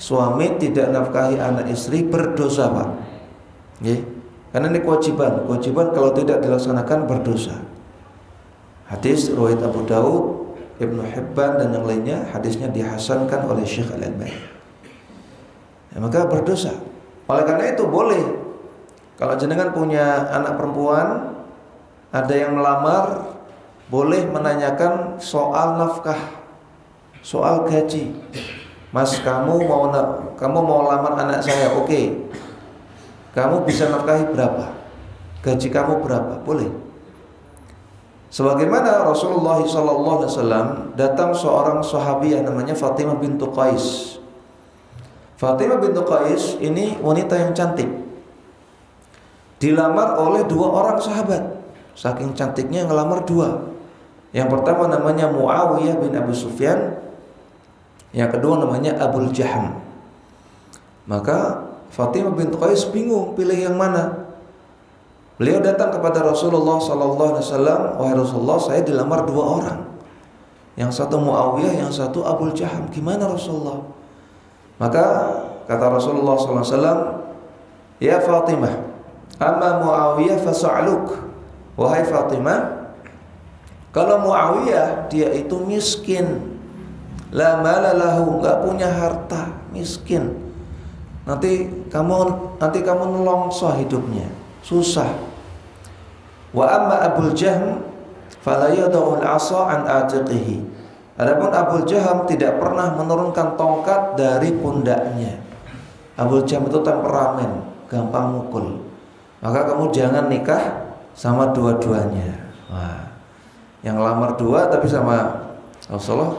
suami tidak nafkahi anak istri berdosa, Pak. Nggih. Karena ini kewajiban. Kewajiban kalau tidak dilaksanakan berdosa. Hadis riwayat Abu Daud, Ibnu Hibban dan yang lainnya, hadisnya dihasankan oleh Syekh Al-Albani. Ya, maka berdosa. Oleh karena itu boleh kalau jenengan punya anak perempuan, ada yang melamar, boleh menanyakan soal nafkah, soal gaji. Mas, kamu mau lamar anak saya, oke. Kamu bisa nafkahi berapa? Gaji kamu berapa? Boleh. Sebagaimana Rasulullah SAW datang seorang sahabiah namanya Fatimah bintu Qais. Fatimah bintu Qais ini wanita yang cantik. Dilamar oleh dua orang sahabat. Saking cantiknya ngelamar dua. Yang pertama namanya Muawiyah bin Abi Sufyan. Yang kedua namanya Abul Jaham. Maka Fatimah bintu Qais bingung pilih yang mana. Beliau datang kepada Rasulullah SAW, wahai Rasulullah, saya dilamar dua orang. Yang satu Muawiyah, yang satu Abul Jaham. Gimana Rasulullah? Maka kata Rasulullah SAW, ya Fatimah, amma Muawiyah fasa'luk. Wahai Fatimah, kalau Muawiyah dia itu miskin, la malalahu, nggak punya harta, miskin. Nanti kamu nelongso hidupnya, susah. Wa amma Abul Jahm fala yad'ul 'asa an atiqihi. Adapun Abul Jaham tidak pernah menurunkan tongkat dari pundaknya. Abul Jahm itu temperamen, gampang mukul. Maka kamu jangan nikah sama dua-duanya. Wah, yang lamar dua tapi sama Rasulullah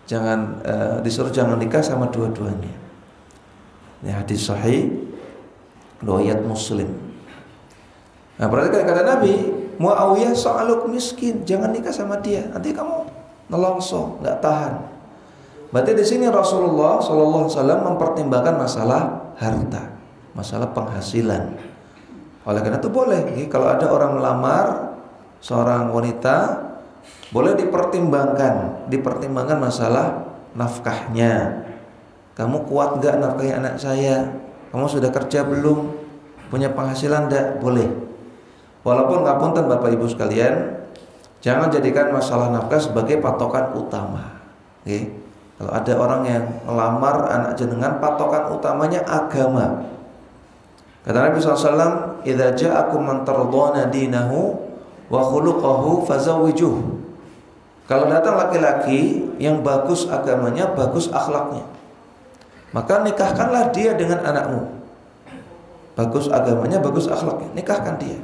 jangan disuruh jangan nikah sama dua-duanya. Ini hadis sahih riwayat Muslim. Nah, perhatikan kata Nabi, Muawiyah so'aluk miskin, jangan nikah sama dia, nanti kamu nelongso, nggak tahan. Berarti di sini Rasulullah SAW mempertimbangkan masalah harta, masalah penghasilan. Oleh karena itu boleh, kalau ada orang melamar seorang wanita, boleh dipertimbangkan masalah nafkahnya. Kamu kuat nggak nafkahi anak saya? Kamu sudah kerja belum? Punya penghasilan enggak? Boleh. Walaupun ngapunten Bapak Ibu sekalian, jangan jadikan masalah nafkah sebagai patokan utama. Oke. Kalau ada orang yang melamar anak jenengan, patokan utamanya agama. Kata Nabi SAW, idza ja'akum man tardawna dinahu wa khuluquhu fazawwijuh. Kalau datang laki-laki yang bagus agamanya, bagus akhlaknya, maka nikahkanlah dia dengan anakmu. Bagus agamanya, bagus akhlaknya, nikahkan dia.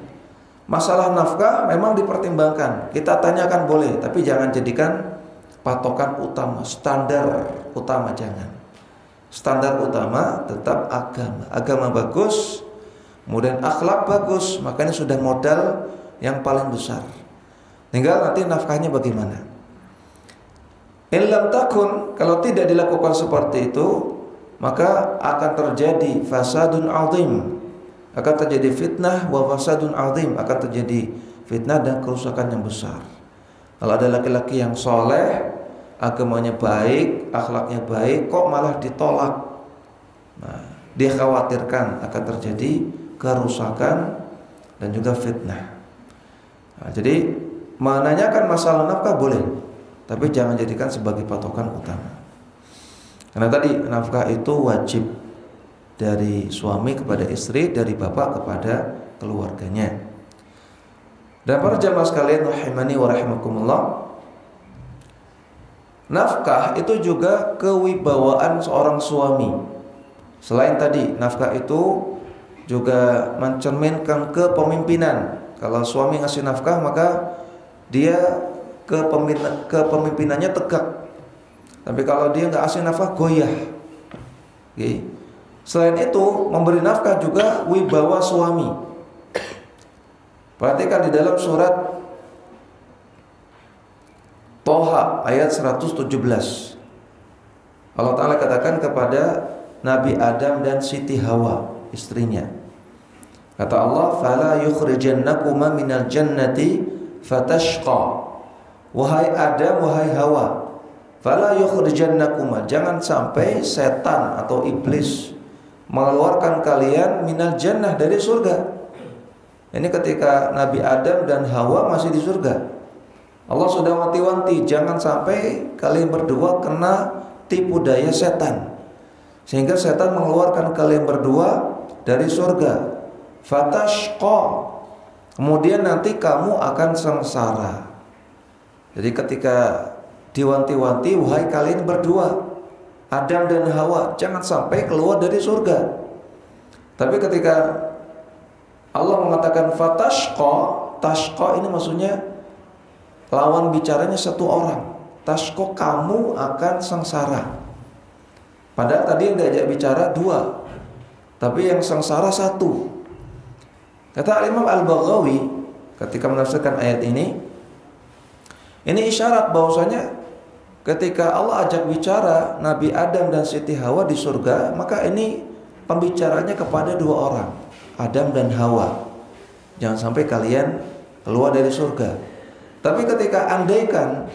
Masalah nafkah memang dipertimbangkan, kita tanyakan boleh, tapi jangan jadikan patokan utama, standar utama jangan. Standar utama tetap agama. Agama bagus, kemudian akhlak bagus, makanya sudah modal yang paling besar. Tinggal nanti nafkahnya bagaimana. Illam takun, kalau tidak dilakukan seperti itu, maka akan terjadi fasadun azim, akan terjadi fitnah wa fasadun azim, akan terjadi fitnah dan kerusakan yang besar. Kalau ada laki-laki yang soleh, agamanya baik, akhlaknya baik, kok malah ditolak, nah, dia khawatirkan akan terjadi kerusakan dan juga fitnah. Nah, jadi menanyakan masalah nafkah boleh, tapi jangan jadikan sebagai patokan utama. Karena tadi nafkah itu wajib dari suami kepada istri, dari bapak kepada keluarganya. Dan para jamaah sekalian rahimani wa rahimakumullah, nafkah itu juga kewibawaan seorang suami. Selain tadi, nafkah itu juga mencerminkan kepemimpinan. Kalau suami ngasih nafkah, maka dia kepemimpinannya tegak. Tapi kalau dia nggak ngasih nafkah, goyah. Okay. Selain itu, memberi nafkah juga wibawa suami. Perhatikan di dalam surat Toha ayat 117. Allah Ta'ala katakan kepada Nabi Adam dan Siti Hawa, istrinya. Kata Allah, "Fala yukhrijannakuma minal jannati fatashqa." Wahai Adam, wahai Hawa, Fala yukhrijannakuma, jangan sampai setan atau iblis mengeluarkan kalian minal jannah, dari surga. Ini ketika Nabi Adam dan Hawa masih di surga. Allah sudah wanti-wanti, jangan sampai kalian berdua kena tipu daya setan, sehingga setan mengeluarkan kalian berdua dari surga. Fatashqa, kemudian nanti kamu akan sengsara. Jadi ketika diwanti-wanti, wahai kalian berdua, Adam dan Hawa, jangan sampai keluar dari surga. Tapi ketika Allah mengatakan fatashqa, tashqa ini maksudnya lawan bicaranya satu orang. Tashqa, kamu akan sengsara. Padahal tadi yang diajak bicara dua, tapi yang sengsara satu. Kata Imam Al-Baghawi ketika menafsirkan ayat ini isyarat bahwasanya ketika Allah ajak bicara Nabi Adam dan Siti Hawa di surga, maka ini pembicaranya kepada dua orang, Adam dan Hawa. Jangan sampai kalian keluar dari surga. Tapi ketika andaikan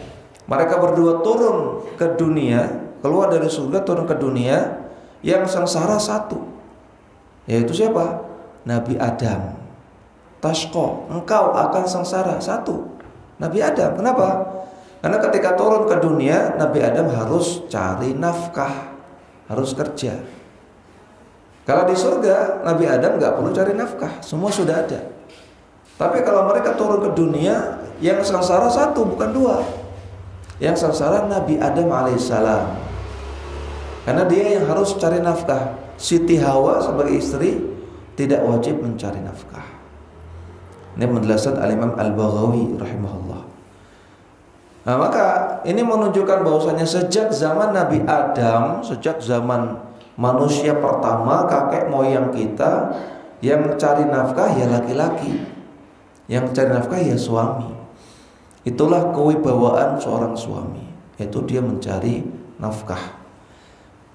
mereka berdua turun ke dunia, keluar dari surga turun ke dunia, yang sengsara satu, yaitu siapa? Nabi Adam. Tashqa, engkau akan sengsara, satu, Nabi Adam. Kenapa? Karena ketika turun ke dunia, Nabi Adam harus cari nafkah, harus kerja. Kalau di surga, Nabi Adam nggak perlu cari nafkah, semua sudah ada. Tapi kalau mereka turun ke dunia, yang sengsara satu, bukan dua. Yang sengsara Nabi Adam alaihissalam, karena dia yang harus cari nafkah. Siti Hawa sebagai istri tidak wajib mencari nafkah. Ini penjelasan Al-Imam Al-Baghawi rahimahullah. Nah, maka ini menunjukkan bahwasanya sejak zaman Nabi Adam, sejak zaman manusia pertama, kakek moyang kita, yang mencari nafkah ya laki-laki, yang mencari nafkah ya suami. Itulah kewibawaan seorang suami, yaitu dia mencari nafkah.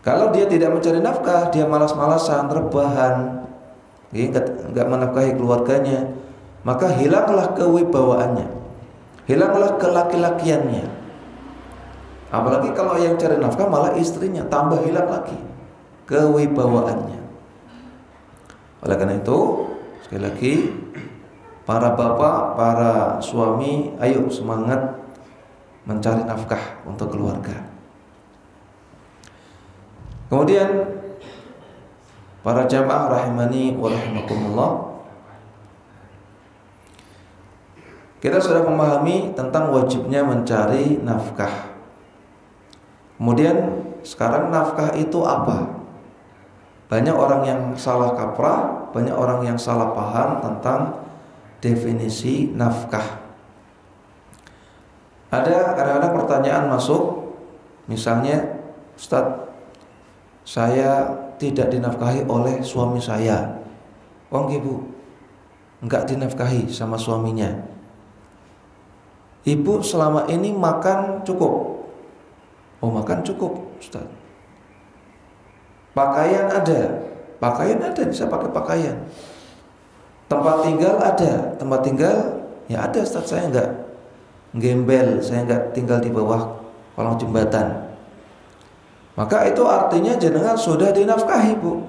Kalau dia tidak mencari nafkah, dia malas-malasan, rebahan, nggak menafkahi keluarganya, maka hilanglah kewibawaannya, hilanglah kelaki-lakiannya. Apalagi kalau yang cari nafkah malah istrinya, tambah hilang lagi kewibawaannya. Oleh karena itu, sekali lagi, para bapak, para suami, ayo semangat mencari nafkah untuk keluarga. Kemudian para jamaah rahimani wa rahimakumullah, kita sudah memahami tentang wajibnya mencari nafkah. Kemudian sekarang nafkah itu apa? Banyak orang yang salah kaprah, banyak orang yang salah paham tentang definisi nafkah. Ada kadang-kadang pertanyaan masuk, misalnya, Ustadz, saya tidak dinafkahi oleh suami saya. Oh ibu, enggak dinafkahi sama suaminya. Ibu selama ini makan cukup. Oh makan cukup, Ustaz. Pakaian ada, bisa pakai pakaian. Tempat tinggal ada, tempat tinggal ya ada, Ustaz. Saya enggak gembel, saya enggak tinggal di bawah kolong jembatan. Maka itu artinya jenengan sudah dinafkahi, Bu.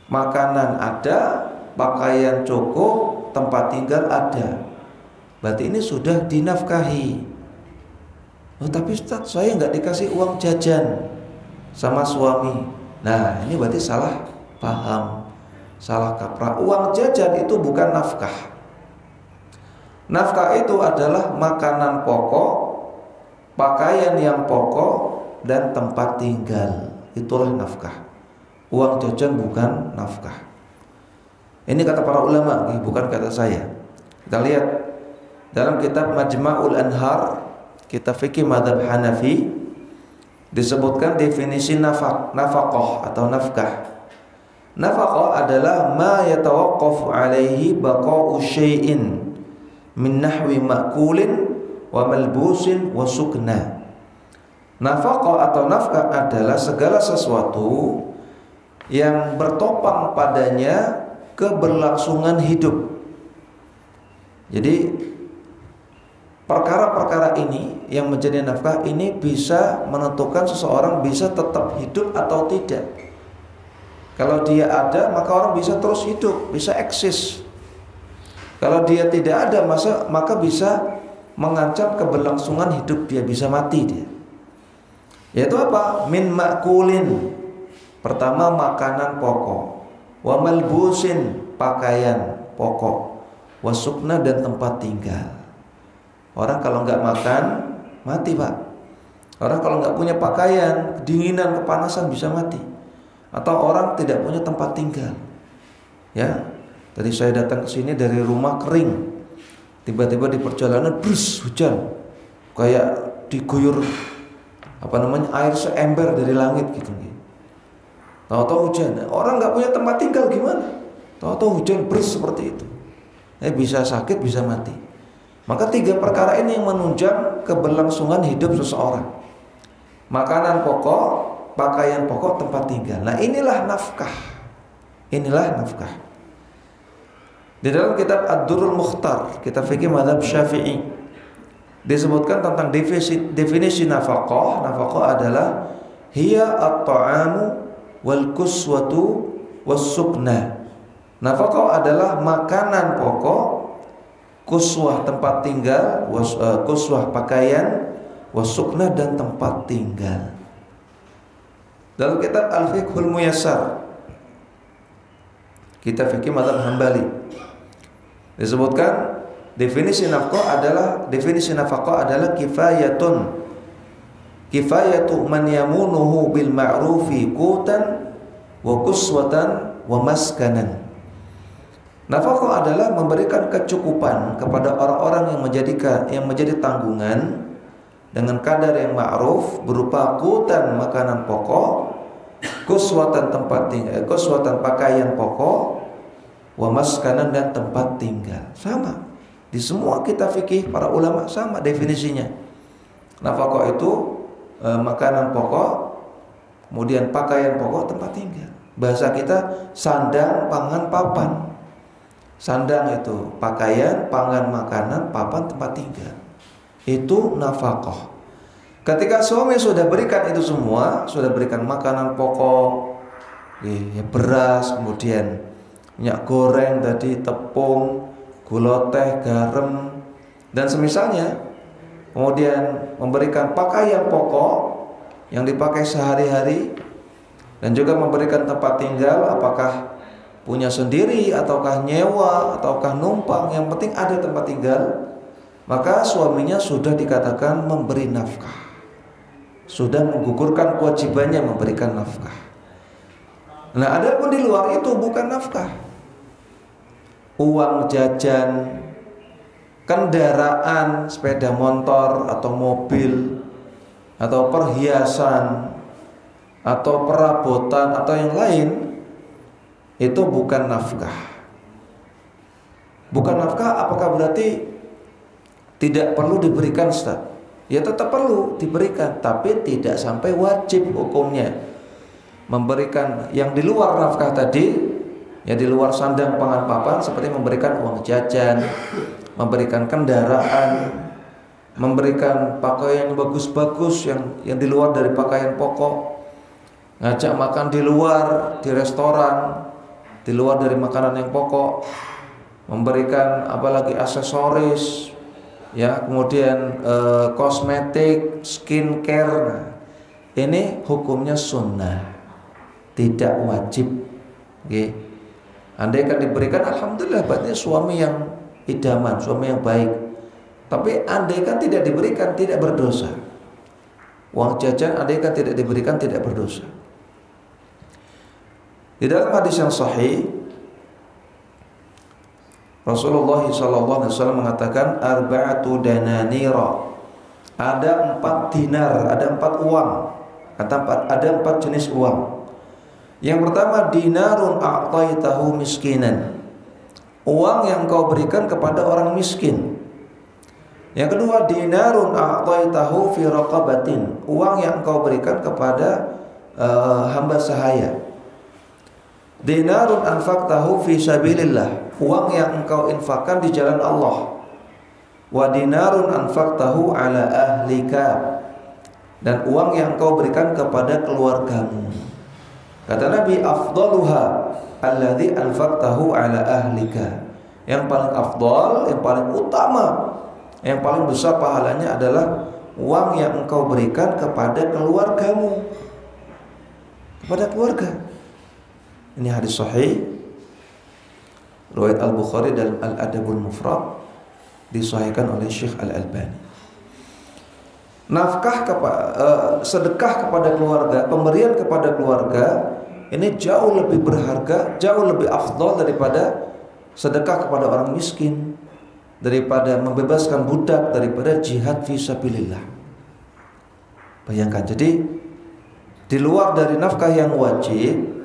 Makanan ada, pakaian cukup, tempat tinggal ada. Berarti ini sudah dinafkahi. Oh tapi Ustaz, saya nggak dikasih uang jajan sama suami. Nah ini berarti salah paham, salah kaprah. Uang jajan itu bukan nafkah. Nafkah itu adalah makanan pokok, pakaian yang pokok, dan tempat tinggal. Itulah nafkah. Uang jajan bukan nafkah. Ini kata para ulama, bukan kata saya. Kita lihat dalam kitab Majma'ul Anhar, kitab fikih mazhab Hanafi, disebutkan definisi nafaqah atau nafkah. Nafaqah adalah ma yatawaqqafu alaihi baqa'u syai'in min nahwi ma'kulin wa malbusin wa sukna. Nafaqah atau nafkah adalah segala sesuatu yang bertopang padanya keberlangsungan hidup. Jadi perkara-perkara ini yang menjadi nafkah ini bisa menentukan seseorang bisa tetap hidup atau tidak. Kalau dia ada, maka orang bisa terus hidup, bisa eksis. Kalau dia tidak ada, maka bisa mengancam keberlangsungan hidup dia, bisa mati dia. Yaitu apa? Min ma'kulin. Pertama, makanan pokok. Wa malbusin, pakaian pokok. Wa sukna, dan tempat tinggal. Orang kalau nggak makan, mati Pak. Orang kalau nggak punya pakaian, kedinginan, kepanasan, bisa mati. Atau orang tidak punya tempat tinggal. Ya, tadi saya datang ke sini dari rumah kering, tiba-tiba di perjalanan brus hujan, kayak diguyur air seember dari langit gitu. Tahu-tahu hujan, orang nggak punya tempat tinggal gimana? Tahu-tahu hujan brus seperti itu. Bisa sakit, bisa mati. Maka 3 perkara ini yang menunjang keberlangsungan hidup seseorang. Makanan pokok, pakaian pokok, tempat tinggal. Nah, inilah nafkah. Inilah nafkah. Di dalam kitab Ad-Durrul Mukhtar, kitab fikih mazhab Syafi'i, disebutkan tentang definisi nafkah. Nafkah adalah hiya at-ta'amu wal kuswatu was sukna. Nafkah adalah makanan pokok, kuswah tempat tinggal, kuswah pakaian, wasukna, dan tempat tinggal. Dalam kitab Al-Fiqhul Muyassar, kitab fikih mazhab Hambali, disebutkan definisi nafkah adalah kifayatu man yamunuhu bil ma'rufi qutan wa kuswatan wa maskanan. Nafkah adalah memberikan kecukupan kepada orang-orang yang menjadi tanggungan dengan kadar yang ma'ruf berupa qutan, makanan pokok, kuswatan, tempat tinggal, kuswatan, pakaian pokok, wa maskanan, dan tempat tinggal. Sama di semua kitab fikih para ulama, sama definisinya. Nafkah itu makanan pokok, kemudian pakaian pokok, tempat tinggal. Bahasa kita sandang, pangan, papan. Sandang itu pakaian, pangan makanan, papan tempat tinggal. Itu nafkah. Ketika suami sudah berikan itu semua, sudah berikan makanan pokok, beras, kemudian minyak goreng tadi, tepung, gula teh, garam, dan semisalnya, kemudian memberikan pakaian pokok yang dipakai sehari-hari, dan juga memberikan tempat tinggal, apakah punya sendiri ataukah nyewa ataukah numpang, yang penting ada tempat tinggal, maka suaminya sudah dikatakan memberi nafkah, sudah menggugurkan kewajibannya memberikan nafkah. Nah, adapun di luar itu bukan nafkah. Uang jajan, kendaraan, sepeda motor atau mobil, atau perhiasan, atau perabotan, atau yang lain, itu bukan nafkah. Bukan nafkah, apakah berarti tidak perlu diberikan, Ustaz? Ya tetap perlu diberikan, tapi tidak sampai wajib hukumnya. Memberikan yang di luar nafkah tadi, ya di luar sandang, pangan, papan, seperti memberikan uang jajan, memberikan kendaraan, memberikan pakaian yang bagus-bagus yang di luar dari pakaian pokok, ngajak makan di luar, di restoran, di luar dari makanan yang pokok, memberikan apalagi aksesoris, ya, kemudian kosmetik, skincare. Nah, ini hukumnya sunnah, tidak wajib. Okay. Andai kan diberikan, alhamdulillah, berarti suami yang idaman, suami yang baik. Tapi andai kan tidak diberikan, tidak berdosa. Uang jajan andai kan tidak diberikan, tidak berdosa. Di dalam hadis yang sahih, Rasulullah SAW mengatakan arba'atu dananira, ada 4 dinar, ada 4 uang, ada 4 jenis uang. Yang pertama, dinarun a'taitahu miskinan, uang yang kau berikan kepada orang miskin. Yang kedua, dinarun a'taitahu fi raqabatin, uang yang kau berikan kepada hamba sahaya. Dinarun anfaqtahu fi sabilillah, uang yang engkau infakkan di jalan Allah. wa dinarun anfaqtahu ala ahlika, dan uang yang kau berikan kepada keluargamu. Kata Nabi, afdaluha alladzi anfaqtahu ala ahlika. Yang paling afdal, yang paling utama, yang paling besar pahalanya adalah uang yang engkau berikan kepada keluargamu. Kepada keluarga. Ini hadis sahih riwayat Al-Bukhari dalam Al-Adabul Mufrad, disahihkan oleh Syekh Al-Albani. Sedekah kepada keluarga, pemberian kepada keluarga ini jauh lebih berharga, jauh lebih afdal daripada sedekah kepada orang miskin, daripada membebaskan budak, daripada jihad fisabilillah. Bayangkan, jadi di luar dari nafkah yang wajib,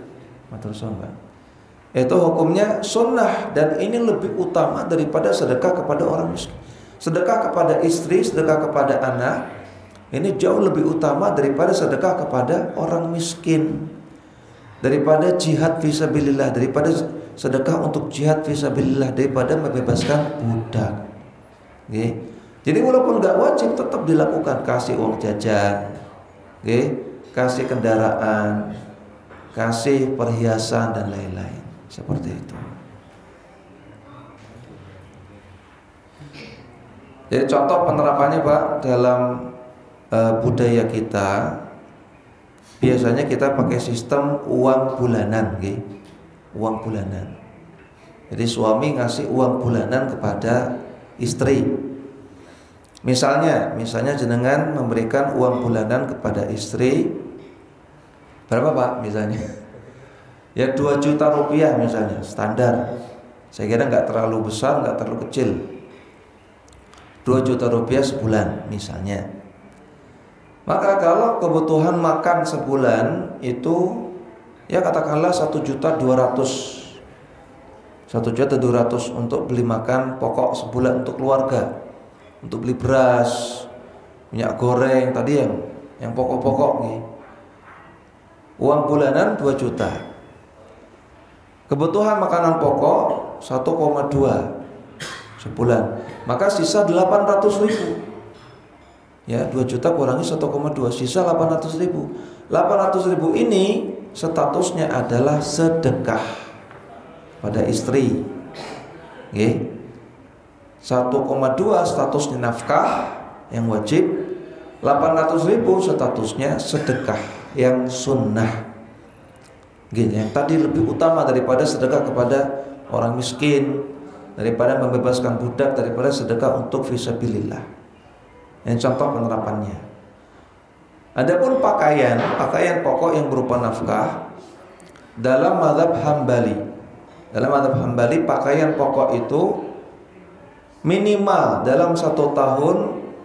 itu hukumnya sunnah, dan ini lebih utama daripada sedekah kepada orang miskin. Sedekah kepada istri, sedekah kepada anak, ini jauh lebih utama daripada sedekah kepada orang miskin, daripada jihad fisabilillah, daripada sedekah untuk jihad fisabilillah, daripada membebaskan budak. Jadi walaupun gak wajib tetap dilakukan, kasih uang jajan, kasih kendaraan, kasih perhiasan dan lain-lain, seperti itu. Jadi contoh penerapannya Pak, dalam budaya kita biasanya kita pakai sistem uang bulanan, uang bulanan. Jadi suami ngasih uang bulanan kepada istri. Misalnya jenengan memberikan uang bulanan kepada istri berapa Pak misalnya? Ya 2 juta rupiah misalnya, standar. Saya kira nggak terlalu besar, nggak terlalu kecil. 2 juta rupiah sebulan misalnya. Maka kalau kebutuhan makan sebulan itu ya katakanlah 1.200.000 untuk beli makan pokok sebulan untuk keluarga, untuk beli beras, minyak goreng tadi yang pokok-pokok nih. Uang bulanan 2 juta. Kebutuhan makanan pokok 1,2 sebulan. Maka sisa 800.000. Ya, 2 juta kurangi 1,2, sisa 800.000. 800.000 ini statusnya adalah sedekah pada istri. 1,2 statusnya nafkah yang wajib, 800.000 statusnya sedekah yang sunnah. Yang tadi lebih utama daripada sedekah kepada orang miskin, daripada membebaskan budak, daripada sedekah untuk fisabilillah. Yang contoh penerapannya. Adapun pakaian pokok yang berupa nafkah dalam mazhab Hambali. Dalam mazhab Hambali pakaian pokok itu minimal dalam 1 tahun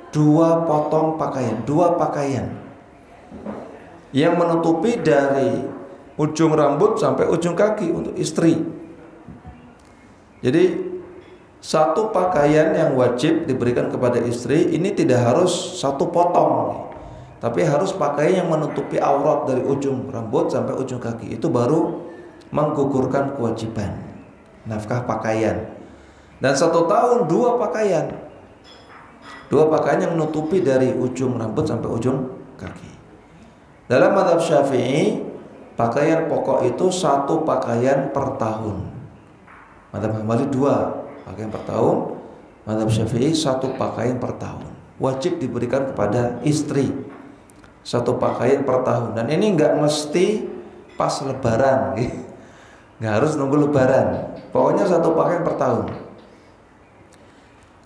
2 potong pakaian, 2 pakaian yang menutupi dari ujung rambut sampai ujung kaki untuk istri. Jadi 1 pakaian yang wajib diberikan kepada istri ini tidak harus 1 potong, tapi harus pakaian yang menutupi aurat dari ujung rambut sampai ujung kaki. Itu baru menggugurkan kewajiban nafkah pakaian. Dan 1 tahun 2 pakaian, 2 pakaian yang menutupi dari ujung rambut sampai ujung kaki. Dalam mazhab Syafi'i, pakaian pokok itu 1 pakaian per tahun. Mazhab Hambali 2 pakaian per tahun. Mazhab Syafi'i 1 pakaian per tahun wajib diberikan kepada istri, 1 pakaian per tahun. Dan ini nggak mesti pas lebaran, nggak harus nunggu lebaran. Pokoknya 1 pakaian per tahun.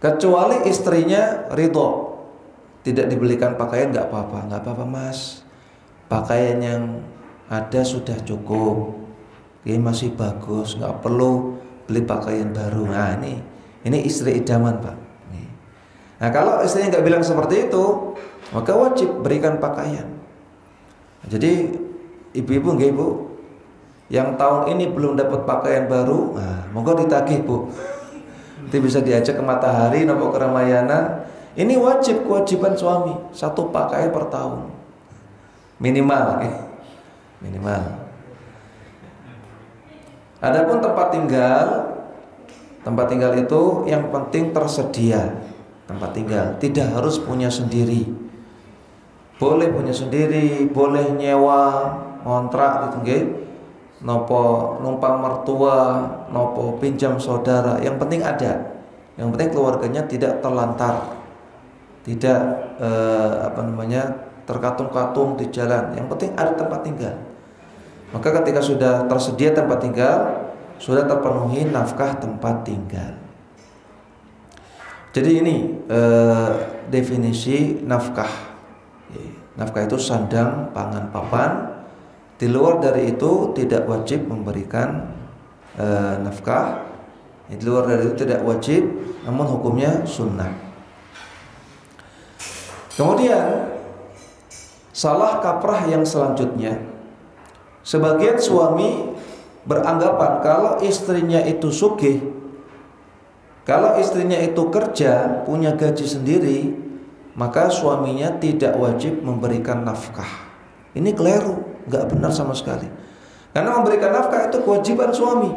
Kecuali istrinya ridho, tidak dibelikan pakaian, nggak apa-apa mas, pakaian yang ada sudah cukup, ini masih bagus, nggak perlu beli pakaian baru. Nah ini istri idaman Pak. Nah kalau istrinya nggak bilang seperti itu, maka wajib berikan pakaian. Jadi ibu-ibu nggak ibu, yang tahun ini belum dapat pakaian baru, nah monggo ditagih Bu. Nanti bisa diajak ke Matahari, nopo ke Ramayana. Ini kewajiban suami, 1 pakaian per tahun minimal. Adapun tempat tinggal itu yang penting tersedia tempat tinggal. Tidak harus punya sendiri. Boleh punya sendiri, boleh nyewa, ngontrak gitu nggih. Nopo numpang mertua, nopo pinjam saudara. Yang penting ada. Yang penting keluarganya tidak terlantar. Tidak terkatung-katung di jalan. Yang penting ada tempat tinggal. Maka ketika sudah tersedia tempat tinggal, sudah terpenuhi nafkah tempat tinggal. Jadi ini definisi nafkah. Nafkah itu sandang, pangan, papan. Di luar dari itu tidak wajib memberikan nafkah. Di luar dari itu tidak wajib, namun hukumnya sunnah. Kemudian salah kaprah yang selanjutnya, sebagian suami beranggapan kalau istrinya itu sugih, kalau istrinya itu kerja, punya gaji sendiri, maka suaminya tidak wajib memberikan nafkah. Ini keliru, nggak benar sama sekali. Karena memberikan nafkah itu kewajiban suami.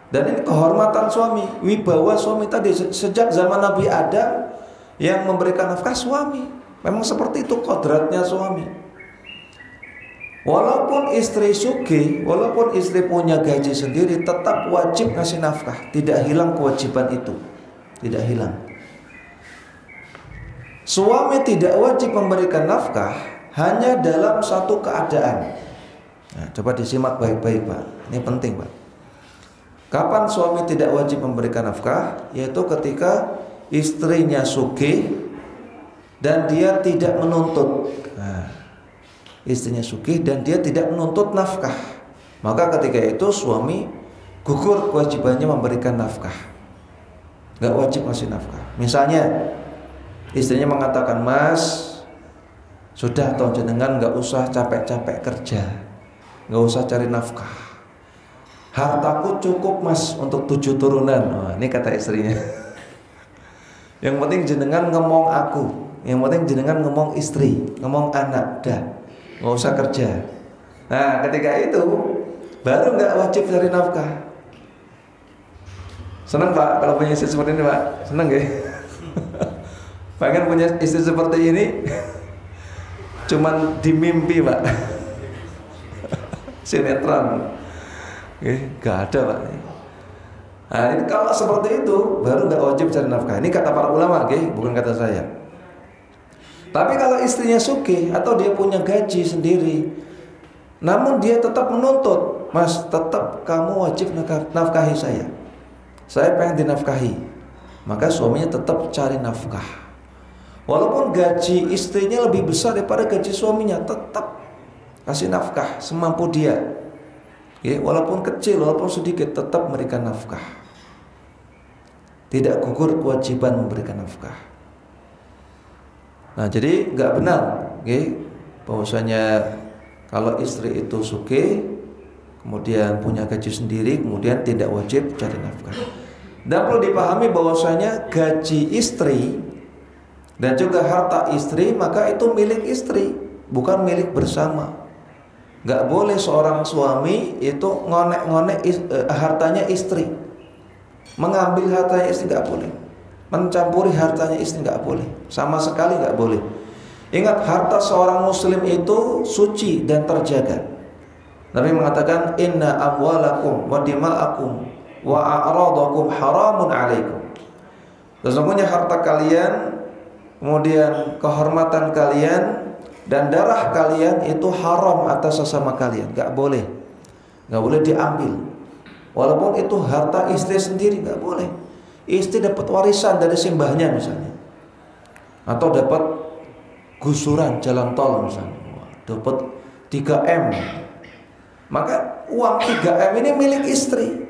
Dan ini kehormatan suami, wibawa suami tadi. Sejak zaman Nabi Adam yang memberikan nafkah suami. Memang seperti itu kodratnya suami. Walaupun istri sugih, walaupun istri punya gaji sendiri, tetap wajib kasih nafkah. Tidak hilang kewajiban itu. Tidak hilang. Suami tidak wajib memberikan nafkah hanya dalam satu keadaan. Nah, coba disimak baik-baik, Pak. Ini penting, Pak. Kapan suami tidak wajib memberikan nafkah? Yaitu ketika istrinya sugih dan dia tidak menuntut. Nah, istrinya sugih dan dia tidak menuntut nafkah. Maka ketika itu suami gugur kewajibannya memberikan nafkah. Gak wajib ngasih nafkah. Misalnya istrinya mengatakan, "Mas, sudah toh jenengan gak usah capek-capek kerja, gak usah cari nafkah. Hartaku cukup mas untuk 7 turunan." Oh, ini kata istrinya. Yang penting jenengan ngomong aku, yang penting jenengan ngomong istri, ngomong anak, dah, gak usah kerja. Nah, ketika itu baru gak wajib cari nafkah. Senang Pak kalau punya istri seperti ini, Pak? Senang gak? Pengen punya istri seperti ini? Cuman di mimpi, Pak. Sinetron. Gak ada, Pak. Nah, ini kalau seperti itu baru gak wajib cari nafkah. Ini kata para ulama, bukan kata saya. Tapi kalau istrinya sugih atau dia punya gaji sendiri, namun dia tetap menuntut, "Mas, tetap kamu wajib nafkahi saya. Saya pengen dinafkahi." Maka suaminya tetap cari nafkah. Walaupun gaji istrinya lebih besar daripada gaji suaminya, tetap kasih nafkah semampu dia. Walaupun kecil, walaupun sedikit, tetap memberikan nafkah. Tidak gugur kewajiban memberikan nafkah. Nah, jadi nggak benar, bahwasanya kalau istri itu sugih, kemudian punya gaji sendiri, kemudian tidak wajib cari nafkah. Dan perlu dipahami bahwasanya gaji istri dan juga harta istri, maka itu milik istri, bukan milik bersama. Gak boleh seorang suami itu ngonek-ngonek hartanya istri, mengambil hartanya istri, gak boleh. Mencampuri hartanya istri gak boleh, sama sekali gak boleh. Ingat, harta seorang muslim itu suci dan terjaga. Nabi mengatakan, "Inna amwalakum wa dima'akum wa a'radakum haramun alaikum." Sesungguhnya harta kalian, kemudian kehormatan kalian dan darah kalian itu haram atas sesama kalian. Gak boleh diambil. Walaupun itu harta istri sendiri, gak boleh. Istri dapat warisan dari simbahnya misalnya, atau dapat gusuran jalan tol misalnya, dapat 3M, maka uang 3M ini milik istri.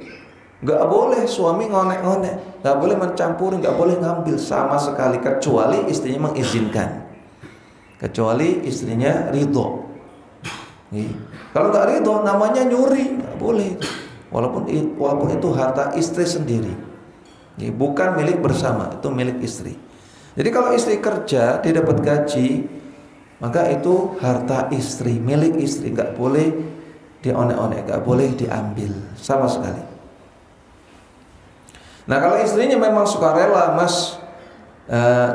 Gak boleh suami ngonek-ngonek, gak boleh mencampuri, gak boleh ngambil sama sekali, kecuali istrinya mengizinkan, kecuali istrinya ridho. Kalau gak ridho, namanya nyuri, gak boleh. Walaupun itu harta istri sendiri, bukan milik bersama, itu milik istri. Jadi kalau istri kerja, dia dapat gaji, maka itu harta istri, milik istri, gak boleh dionek-onek, gak boleh diambil sama sekali. Nah, kalau istrinya memang sukarela, "Mas,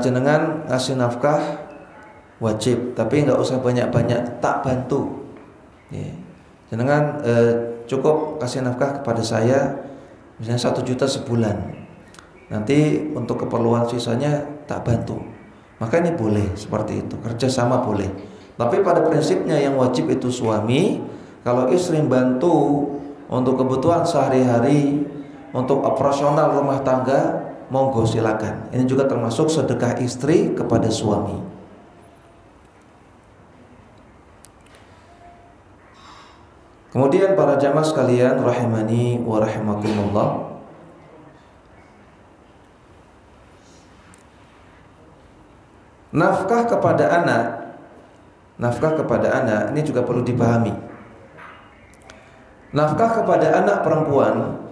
jenengan ngasih nafkah wajib, tapi nggak usah banyak-banyak, tak bantu. Ya. Jenengan cukup kasih nafkah kepada saya, misalnya 1 juta sebulan. Nanti untuk keperluan sisanya tak bantu. Maka ini boleh seperti itu, kerjasama boleh. Tapi pada prinsipnya yang wajib itu suami. Kalau istri bantu untuk kebutuhan sehari-hari, untuk operasional rumah tangga, monggo silakan. Ini juga termasuk sedekah istri kepada suami. Kemudian para jamaah sekalian rahimani wa rahimakumullah, nafkah kepada anak ini juga perlu dipahami. Nafkah kepada anak perempuan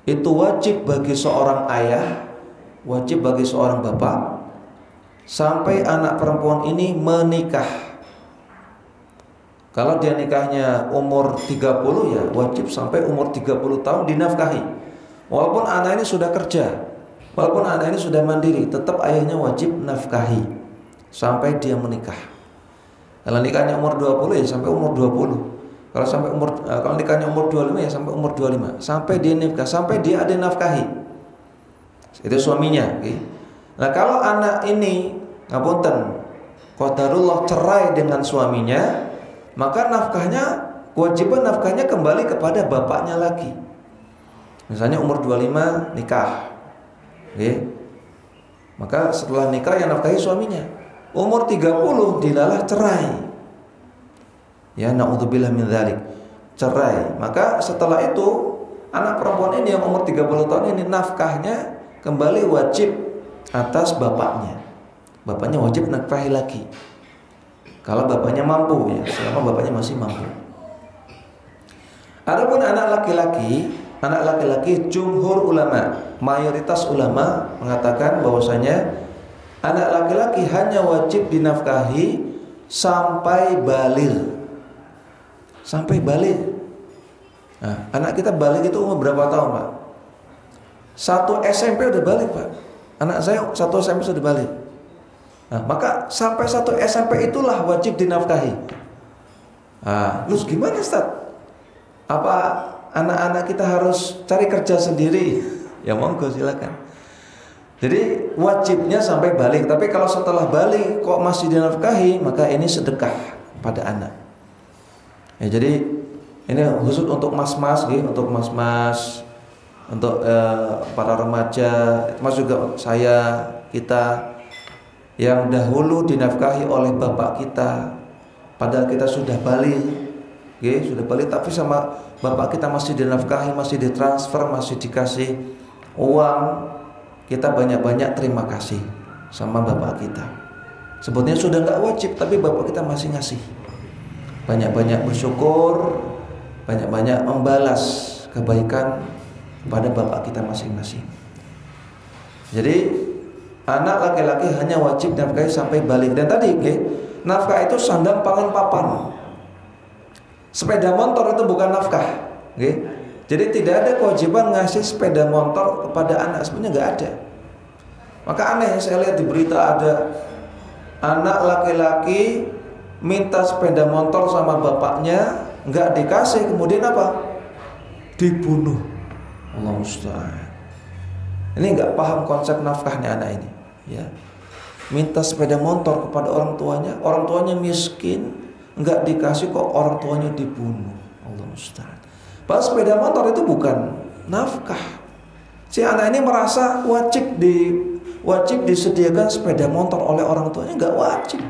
itu wajib bagi seorang ayah, wajib bagi seorang bapak, sampai anak perempuan ini menikah. Kalau dia nikahnya umur 30, ya wajib sampai umur 30 tahun dinafkahi. Walaupun anak ini sudah kerja, walaupun anak ini sudah mandiri, tetap ayahnya wajib nafkahi sampai dia menikah. Kalau nikahnya umur 20 ya sampai umur 20. Kalau nikahnya umur 25 ya sampai umur 25. Sampai dia nikah, sampai dia ada nafkahi. Itu suaminya, okay? Nah, kalau anak ini ngapunten qadarullah cerai dengan suaminya, maka kewajiban nafkahnya kembali kepada bapaknya lagi. Misalnya umur 25 nikah, okay? Maka setelah nikah yang nafkahi suaminya. Umur 30 dilalah cerai. Ya, naudzubillah min dzalik. Cerai. Maka setelah itu anak perempuan ini yang umur 30 tahun ini nafkahnya kembali wajib atas bapaknya. Bapaknya wajib nafkahi lagi. Kalau bapaknya mampu, ya, selama bapaknya masih mampu. Adapun anak laki-laki jumhur ulama, mayoritas ulama mengatakan bahwasanya anak laki-laki hanya wajib dinafkahi sampai baligh. Sampai balik. Nah, anak kita balik itu umur berapa tahun, Pak? 1 SMP udah balik, Pak. Anak saya 1 SMP sudah balik. Nah, maka sampai 1 SMP itulah wajib dinafkahi. Nah, terus gimana, Ustaz? Apa anak-anak kita harus cari kerja sendiri? Ya monggo silakan. Jadi wajibnya sampai balik. Tapi kalau setelah balik kok masih dinafkahi, maka ini sedekah pada anak. Ya, jadi ini khusus untuk mas-mas, untuk mas-mas, untuk para remaja, termasuk juga kita yang dahulu dinafkahi oleh bapak kita, padahal kita sudah balik, tapi sama bapak kita masih dinafkahi, masih ditransfer, masih dikasih uang, kita banyak-banyak terima kasih sama bapak kita. Sebetulnya sudah nggak wajib, tapi bapak kita masih ngasih. Banyak-banyak bersyukur, banyak-banyak membalas kebaikan kepada bapak kita masing-masing. Jadi anak laki-laki hanya wajib nafkahi sampai balik. Dan tadi nafkah itu sandang pangan papan. Sepeda motor itu bukan nafkah, Jadi tidak ada kewajiban ngasih sepeda motor kepada anak, sebenarnya nggak ada. Maka aneh, saya lihat di berita ada anak laki-laki minta sepeda motor sama bapaknya, nggak dikasih, kemudian apa? Dibunuh. Allah musta'an. Ini nggak paham konsep nafkahnya anak ini. Ya, minta sepeda motor kepada orang tuanya miskin, nggak dikasih kok orang tuanya dibunuh. Allah musta'an. Padahal sepeda motor itu bukan nafkah. Si anak ini merasa wajib disediakan sepeda motor oleh orang tuanya, nggak wajib.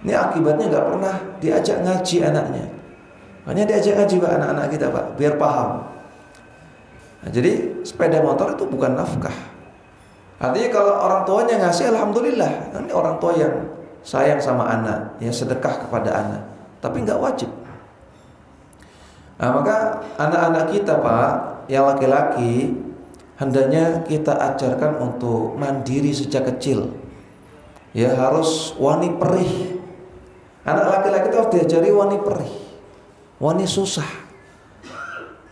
Ini akibatnya nggak pernah diajak ngaji anaknya. Hanya diajak ngaji Pak anak-anak kita, Pak, biar paham. Nah, jadi sepeda motor itu bukan nafkah. Artinya kalau orang tuanya ngasih, alhamdulillah. Ini orang tua yang sayang sama anak, yang sedekah kepada anak. Tapi nggak wajib. Nah, maka anak-anak kita, Pak, yang laki-laki, hendaknya kita ajarkan untuk mandiri sejak kecil. Ya, harus wani perih. Anak laki-laki itu harus diajari wani perih, wani susah.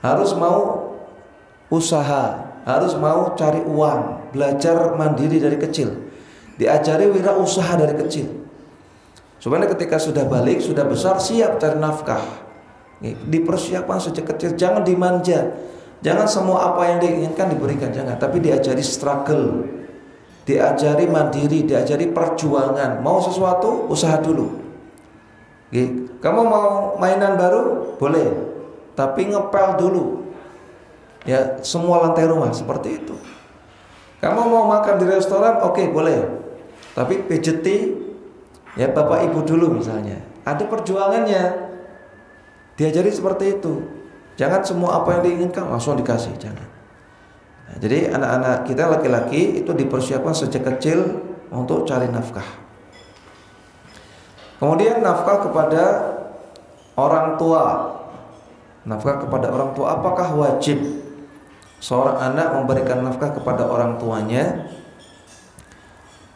Harus mau usaha, harus mau cari uang, belajar mandiri dari kecil, diajari wirausaha dari kecil. Supaya ketika sudah balik, sudah besar, siap cari nafkah. Dipersiapkan sejak kecil, jangan dimanja. Jangan semua apa yang diinginkan diberikan, jangan. Tapi diajari struggle, diajari mandiri, diajari perjuangan. Mau sesuatu, usaha dulu. Kamu mau mainan baru? Boleh. Tapi ngepel dulu. Ya, semua lantai rumah seperti itu. Kamu mau makan di restoran? Oke, boleh. Tapi pijeti ya bapak ibu dulu misalnya. Ada perjuangannya. Diajari seperti itu. Jangan semua apa yang diinginkan langsung dikasih, jangan. Nah, jadi anak-anak kita laki-laki itu dipersiapkan sejak kecil untuk cari nafkah. Kemudian nafkah kepada orang tua. Nafkah kepada orang tua, apakah wajib seorang anak memberikan nafkah kepada orang tuanya?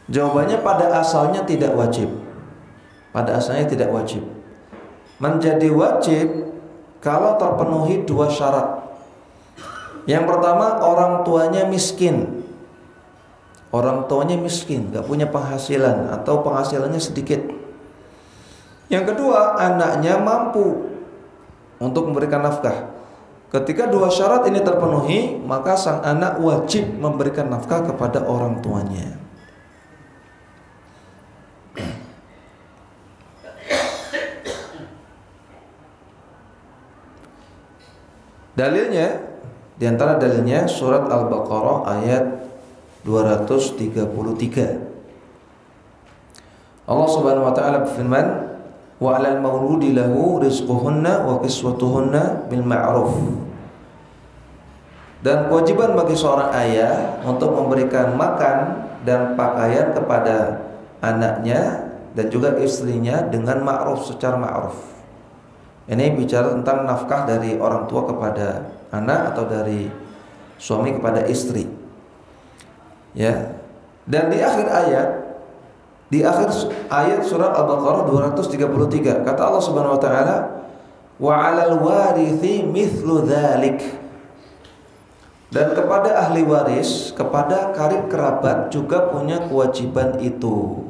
Jawabannya pada asalnya tidak wajib. Pada asalnya tidak wajib. Menjadi wajib kalau terpenuhi dua syarat. Yang pertama, orang tuanya miskin. Orang tuanya miskin, gak punya penghasilan atau penghasilannya sedikit. Yang kedua, anaknya mampu untuk memberikan nafkah. Ketika dua syarat ini terpenuhi, maka sang anak wajib memberikan nafkah kepada orang tuanya. Dalilnya, diantara dalilnya surat Al-Baqarah ayat 233. Allah Subhanahu wa taala berfirman, wa 'alal mauludi lahu rizquhunna wa kiswatuhunna bil ma'ruf. Dan kewajiban bagi seorang ayah untuk memberikan makan dan pakaian kepada anaknya dan juga istrinya dengan ma'ruf, secara ma'ruf. Ini bicara tentang nafkah dari orang tua kepada anak atau dari suami kepada istri. Ya. Dan di akhir ayat surat Al-Baqarah 233 kata Allah Subhanahu wa taala, wa 'alal warithi mithlu dzalik. Dan kepada ahli waris, kepada karib kerabat juga punya kewajiban itu.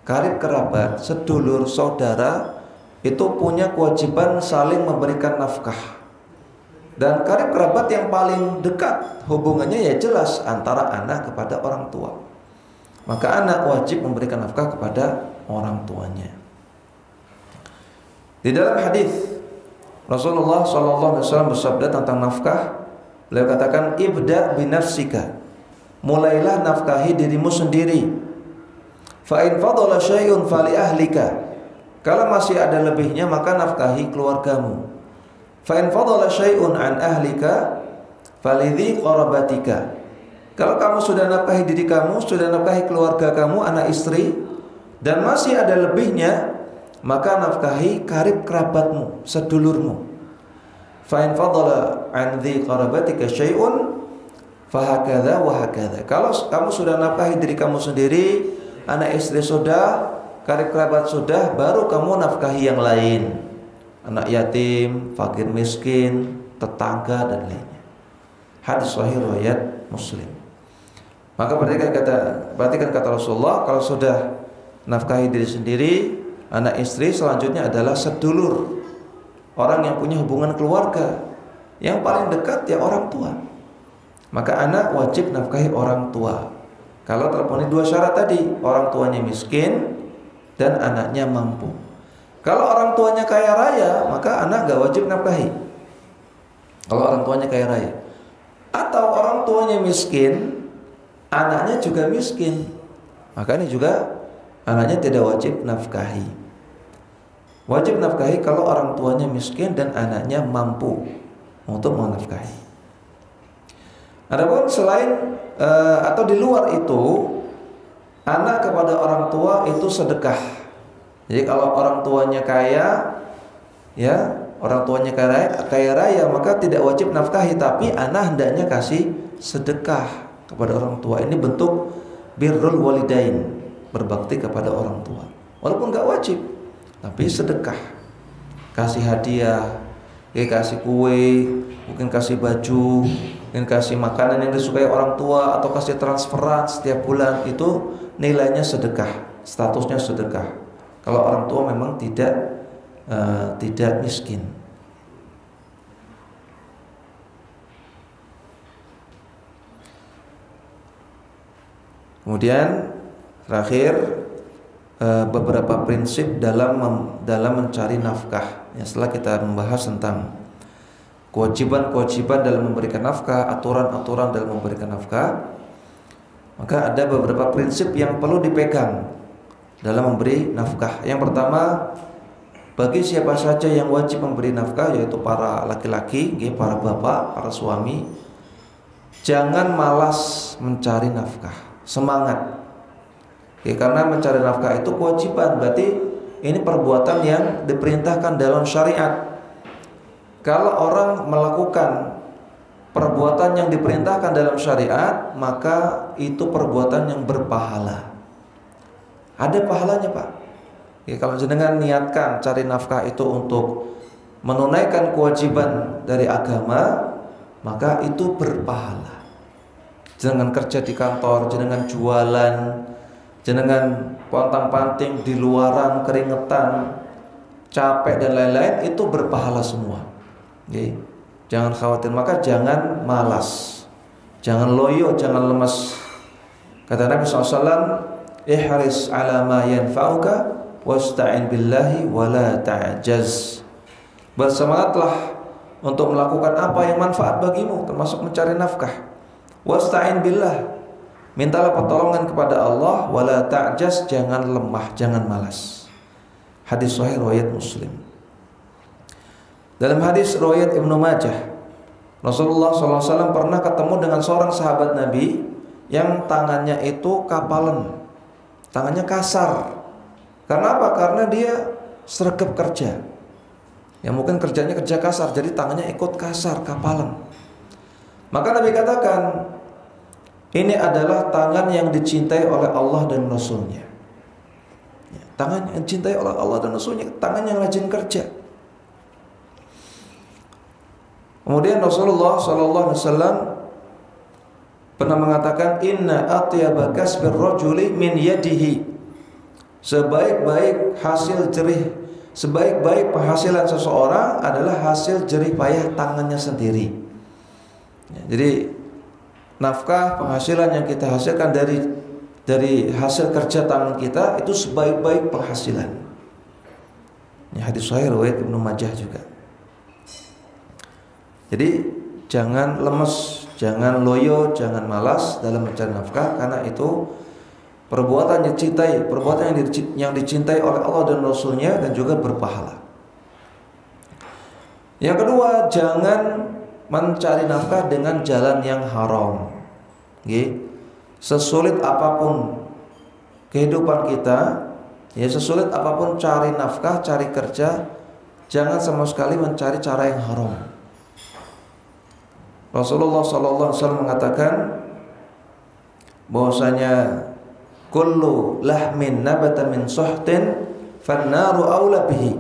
Karib kerabat, sedulur, saudara itu punya kewajiban saling memberikan nafkah. Dan karib kerabat yang paling dekat hubungannya ya jelas antara anak kepada orang tua. Maka anak wajib memberikan nafkah kepada orang tuanya. Di dalam hadis Rasulullah SAW bersabda tentang nafkah, beliau katakan, ibda binafsika, mulailah nafkahi dirimu sendiri. Fa in fadala syai'un fali ahlika, kalau masih ada lebihnya maka nafkahi keluargamu. Fa in fadala syai'un an ahlika falidhi qarabatika, kalau kamu sudah nafkahi diri kamu, sudah nafkahi keluarga kamu, anak istri, dan masih ada lebihnya, maka nafkahi karib kerabatmu, sedulurmu. Fa in fadala an dhi qarabatika syai'un fahakadha wa hakadha, kalau kamu sudah nafkahi diri kamu sendiri, anak istri sudah, karib kerabat sudah, baru kamu nafkahi yang lain, anak yatim, fakir miskin, tetangga dan lainnya. Hadis sahih riwayat Muslim. Maka perhatikan kata Rasulullah, kalau sudah nafkahi diri sendiri, anak istri, selanjutnya adalah sedulur, orang yang punya hubungan keluarga. Yang paling dekat ya orang tua. Maka anak wajib nafkahi orang tua. Kalau terpenuhi dua syarat tadi, orang tuanya miskin dan anaknya mampu. Kalau orang tuanya kaya raya, maka anak gak wajib nafkahi. Kalau orang tuanya kaya raya, atau orang tuanya miskin, anaknya juga miskin, maka ini juga anaknya tidak wajib nafkahi. Wajib nafkahi kalau orang tuanya miskin dan anaknya mampu untuk menafkahi. Adapun selain atau di luar itu, anak kepada orang tua itu sedekah. Jadi kalau orang tuanya kaya, ya orang tuanya kaya raya, maka tidak wajib nafkahi, tapi anak hendaknya kasih sedekah kepada orang tua. Ini bentuk birrul walidain, berbakti kepada orang tua. Walaupun gak wajib, tapi sedekah, kasih hadiah, kasih kue, mungkin kasih baju, mungkin kasih makanan yang disukai orang tua, atau kasih transferan setiap bulan, itu nilainya sedekah, statusnya sedekah. Kalau orang tua memang tidak miskin. Kemudian terakhir beberapa prinsip dalam mencari nafkah. Ya, setelah kita membahas tentang kewajiban dalam memberikan nafkah, aturan-aturan dalam memberikan nafkah, maka ada beberapa prinsip yang perlu dipegang dalam memberi nafkah. Yang pertama, bagi siapa saja yang wajib memberi nafkah, yaitu para laki-laki, para bapak, para suami, jangan malas mencari nafkah, semangat. Karena mencari nafkah itu kewajiban, berarti ini perbuatan yang diperintahkan dalam syariat. Kalau orang melakukan perbuatan yang diperintahkan dalam syariat, maka itu perbuatan yang berpahala. Ada pahalanya, Pak. Kalau jenengan niatkan cari nafkah itu untuk menunaikan kewajiban dari agama, maka itu berpahala. Jenengan kerja di kantor, jenengan jualan, jenengan pontang-panting di luaran, keringetan, capek dan lain-lain, itu berpahala semua. Jangan khawatir, maka jangan malas, jangan loyo, jangan lemas. Kata Nabi SAW, ihris ala ma yanfa'uka wasta'in billahi wala ta'jaz. Bersemangatlah untuk melakukan apa yang manfaat bagimu, termasuk mencari nafkah. Wasta'in billah, mintalah pertolongan kepada Allah, wala ta'jaz, jangan lemah, jangan malas. Hadis sahih riwayat Muslim. Dalam hadis riwayat Ibnu Majah, Rasulullah SAW pernah ketemu dengan seorang sahabat Nabi yang tangannya itu kapalan, tangannya kasar. Karena apa? Karena dia sregep kerja. Ya mungkin kerjanya kerja kasar, jadi tangannya ikut kasar, kapalan. Maka Nabi katakan, ini adalah tangan yang dicintai oleh Allah dan Rasulnya. Tangan yang dicintai oleh Allah dan Rasulnya, tangan yang rajin kerja. Kemudian Rasulullah SAW pernah mengatakan, inna atyaba kasbir rajuli min yadihi. Sebaik-baik hasil jerih, sebaik-baik penghasilan seseorang adalah hasil jerih payah tangannya sendiri. Jadi nafkah, penghasilan yang kita hasilkan dari hasil kerja tangan kita, itu sebaik-baik penghasilan. Ini hadis sahih riwayat Ibnu Majah juga. Jadi jangan lemes, jangan loyo, jangan malas dalam mencari nafkah, karena itu perbuatan yang dicintai, perbuatan yang dicintai oleh Allah dan Rasulnya, dan juga berpahala. Yang kedua, jangan mencari nafkah dengan jalan yang haram. Sesulit apapun kehidupan kita, ya sesulit apapun cari nafkah, cari kerja, jangan sama sekali mencari cara yang haram. Rasulullah SAW mengatakan bahwasanya kullu lahmin nabata min suhtin fannaru aula bihi.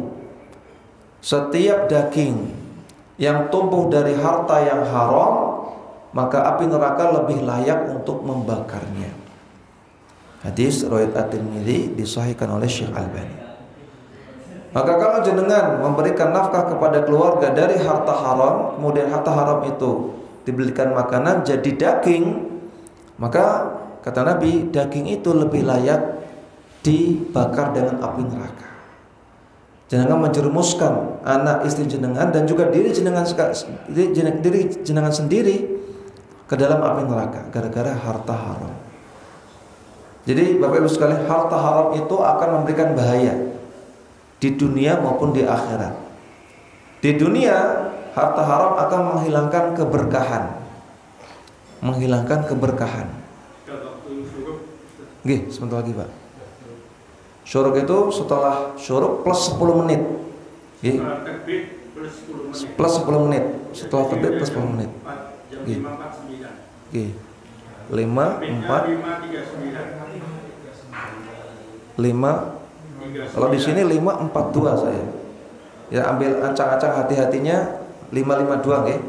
Setiap daging yang tumbuh dari harta yang haram, maka api neraka lebih layak untuk membakarnya. Hadis riwayat At-Tirmidzi, disahihkan oleh Syekh Albani. Maka kalau jenengan memberikan nafkah kepada keluarga dari harta haram, kemudian harta haram itu dibelikan makanan jadi daging, maka kata Nabi, daging itu lebih layak dibakar dengan api neraka. Jenengan menjerumuskan anak istri jenengan dan juga diri jenengan sendiri ke dalam api neraka gara-gara harta haram. Jadi Bapak Ibu sekalian, harta haram itu akan memberikan bahaya di dunia maupun di akhirat. Di dunia, harta haram akan menghilangkan keberkahan. Menghilangkan keberkahan. Nggih, sebentar lagi, Pak. Syuruk itu setelah syuruk plus 10 menit. Nggih. Plus 10 menit. Setelah terbit plus 10 menit. Nggih. Nggih. 5. Kalau di sini 5:42 saya. Ya, ambil ancang-ancang hati-hatinya 552 nggih.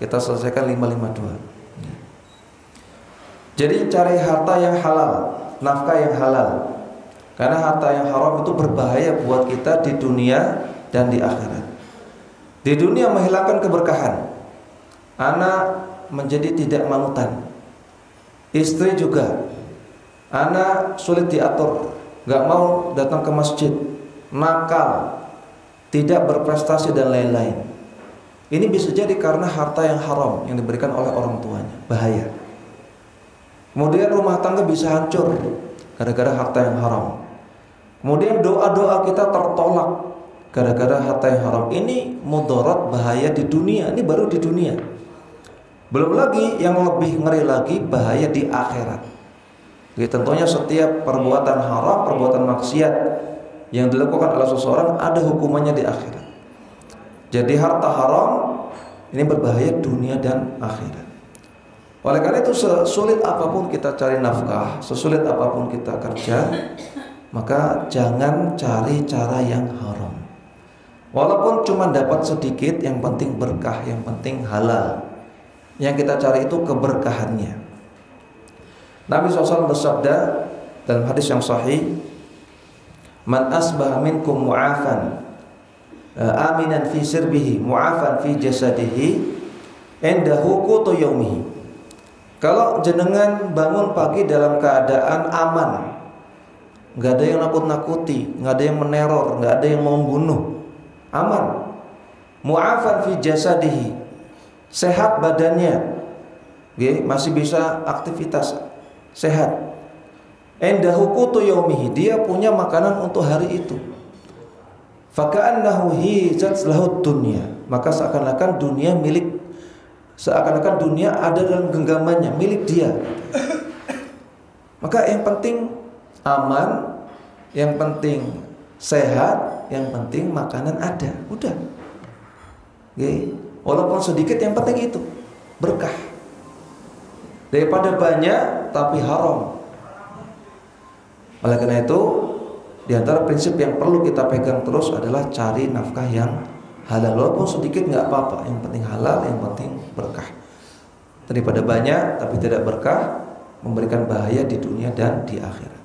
Kita selesaikan 552. Jadi cari harta yang halal, nafkah yang halal. Karena harta yang haram itu berbahaya buat kita di dunia dan di akhirat. Di dunia menghilangkan keberkahan. Anak menjadi tidak manutan. Istri juga. Anak sulit diatur, nggak mau datang ke masjid, nakal, tidak berprestasi dan lain-lain. Ini bisa jadi karena harta yang haram yang diberikan oleh orang tuanya. Bahaya. Kemudian rumah tangga bisa hancur gara-gara harta yang haram. Kemudian doa-doa kita tertolak gara-gara harta yang haram. Ini mudarat, bahaya di dunia. Ini baru di dunia. Belum lagi yang lebih ngeri lagi, bahaya di akhirat. Jadi tentunya setiap perbuatan haram, perbuatan maksiat yang dilakukan oleh seseorang ada hukumannya di akhirat. Jadi harta haram ini berbahaya dunia dan akhirat. Oleh karena itu sesulit apapun kita cari nafkah, sesulit apapun kita kerja, maka jangan cari cara yang haram. Walaupun cuma dapat sedikit, yang penting berkah, yang penting halal. Yang kita cari itu keberkahannya. Nabi SAW bersabda dalam hadis yang sahih, "Man asbaha minkum mu'afan aminan fi sirbihi mu'afan fi jasadihi indahu qutu yaumihi." Kalau jenengan bangun pagi dalam keadaan aman, nggak ada yang nakut-nakuti, nggak ada yang meneror, nggak ada yang mau membunuh, aman, mu'afan fi jasadihi, sehat badannya, masih bisa aktivitas, sehat, indahu qutu yaumihi, dia punya makanan untuk hari itu, faka'annahu hizat lahud dunya, maka seakan-akan dunia ada dalam genggamannya, milik dia. Maka yang penting aman, yang penting sehat, yang penting makanan ada, udah. Walaupun sedikit, yang penting itu berkah. Daripada banyak tapi haram. Oleh karena itu, di antara prinsip yang perlu kita pegang terus adalah cari nafkah yang halal. Walaupun sedikit nggak apa-apa, yang penting halal, yang penting berkah. Daripada banyak tapi tidak berkah, memberikan bahaya di dunia dan di akhirat.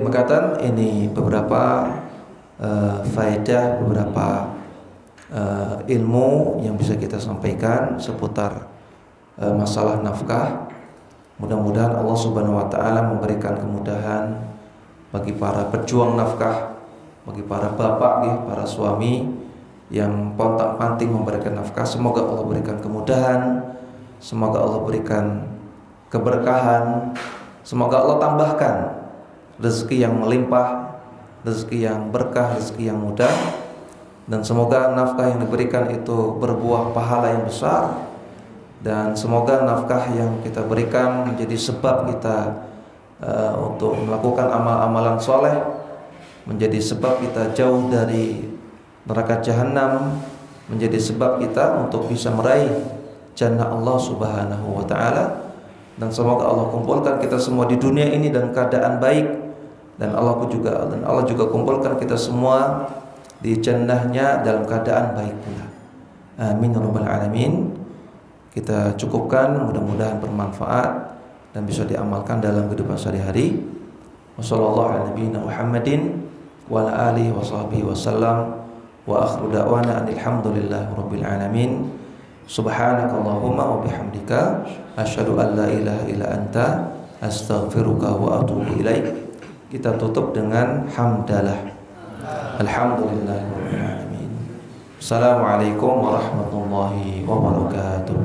Makatan ini beberapa faedah, beberapa ilmu yang bisa kita sampaikan seputar masalah nafkah. Mudah-mudahan Allah Subhanahu wa taala memberikan kemudahan bagi para pejuang nafkah, bagi para bapak, para suami yang pontang-panting memberikan nafkah. Semoga Allah berikan kemudahan, semoga Allah berikan keberkahan, semoga Allah tambahkan rezeki yang melimpah, rezeki yang berkah, rezeki yang mudah, dan semoga nafkah yang diberikan itu berbuah pahala yang besar, dan semoga nafkah yang kita berikan menjadi sebab kita untuk melakukan amal-amalan soleh, menjadi sebab kita jauh dari neraka jahanam, menjadi sebab kita untuk bisa meraih jannah Allah Subhanahu wa taala. Dan semoga Allah kumpulkan kita semua di dunia ini dalam keadaan baik, dan Allah juga kumpulkan kita semua di jannahnya dalam keadaan baik pula. Amin ya rabbal alamin. Kita cukupkan, mudah-mudahan bermanfaat dan bisa diamalkan dalam kehidupan sehari-hari. Wassallallahu ala nabiyina Muhammadin wa ala alihi wa sahbihi wasallam. Wa akhiru da'wana alhamdulillahi rabbil alamin. Subhanakallahumma wa bihamdika asyhadu an la ilaha illa anta astaghfiruka wa atubu ilaik. Kita tutup dengan hamdalah. Alhamdulillahi rabbil alamin. Assalamualaikum warahmatullahi wabarakatuh.